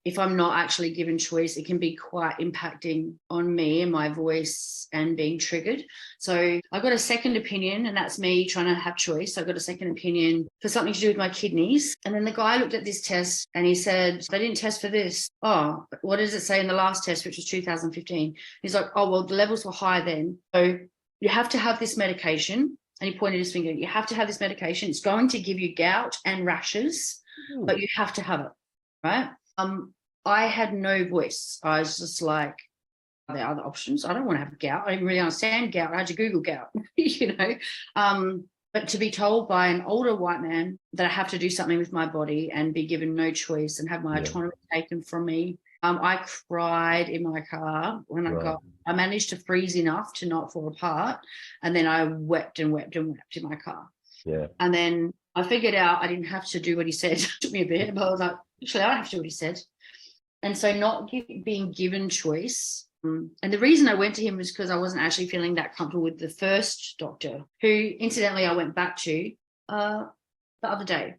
if I'm not actually given choice, it can be quite impacting on me and my voice and being triggered. So I got a second opinion, and that's me trying to have choice. I got a second opinion for something to do with my kidneys. And then the guy looked at this test and he said, they didn't test for this. Oh, what does it say in the last test, which was 2015? He's like, oh, well, the levels were high then. So you have to have this medication. And he pointed his finger, you have to have this medication. It's going to give you gout and rashes, but you have to have it, right? I had no voice. I was just like, are there other options? I don't want to have gout. I didn't really understand gout. I had to Google gout, you know. But to be told by an older white man that I have to do something with my body and be given no choice and have my autonomy taken from me, I cried in my car when I managed to freeze enough to not fall apart. And then I wept and wept and wept in my car. Yeah. And then I figured out I didn't have to do what he said. It took me a bit, but I was like, actually, I don't have to do what he said. And so not being given choice. And the reason I went to him was because I wasn't actually feeling that comfortable with the first doctor, who incidentally I went back to the other day.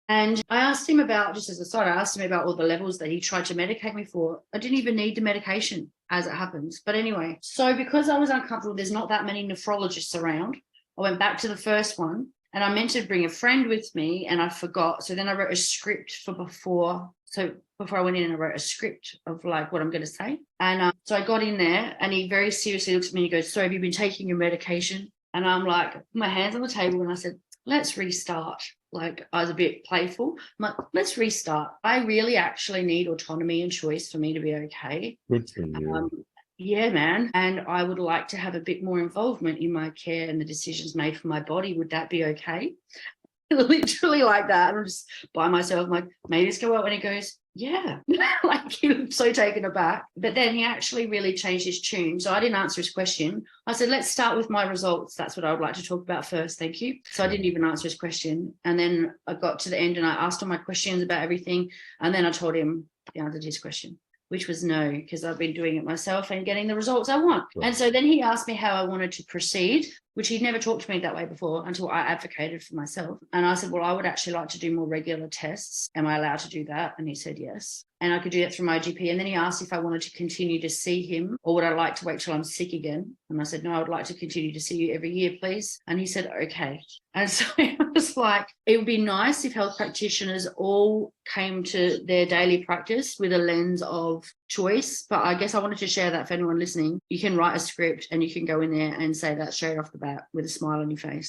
And I asked him about, just as a side, I asked him about all the levels that he tried to medicate me for. I didn't even need the medication, as it happens. But anyway, so because I was uncomfortable, there's not that many nephrologists around. I went back to the first one, and I meant to bring a friend with me, and I forgot. So then I wrote a script for before. So before I went in, I wrote a script of like what I'm going to say. And so I got in there, and he very seriously looks at me and he goes, so have you been taking your medication? And I'm like, put my hands on the table, and I said, let's restart. Like, I was a bit playful. I'm like, let's restart. I really actually need autonomy and choice for me to be okay. Good for you. Yeah, man. And I would like to have a bit more involvement in my care and the decisions made for my body. Would that be okay? Literally like that. I'm just by myself. I'm like, maybe this go out. When he goes, yeah. Like, he was so taken aback. But then he actually really changed his tune. So I didn't answer his question. I said, let's start with my results. That's what I would like to talk about first. Thank you. So I didn't even answer his question. And then I got to the end and I asked all my questions about everything. And then I told him the answer to his question, which was no, because I've been doing it myself and getting the results I want. Right. And so then he asked me how I wanted to proceed, which he'd never talked to me that way before until I advocated for myself. And I said, well, I would actually like to do more regular tests. Am I allowed to do that? And he said, yes. And I could do that through my GP. And then he asked if I wanted to continue to see him, or would I like to wait till I'm sick again? And I said, no, I would like to continue to see you every year, please. And he said, okay. And so I was like, it would be nice if health practitioners all came to their daily practice with a lens of choice. But I guess I wanted to share that for anyone listening. You can write a script and you can go in there and say that straight off the bat with a smile on your face.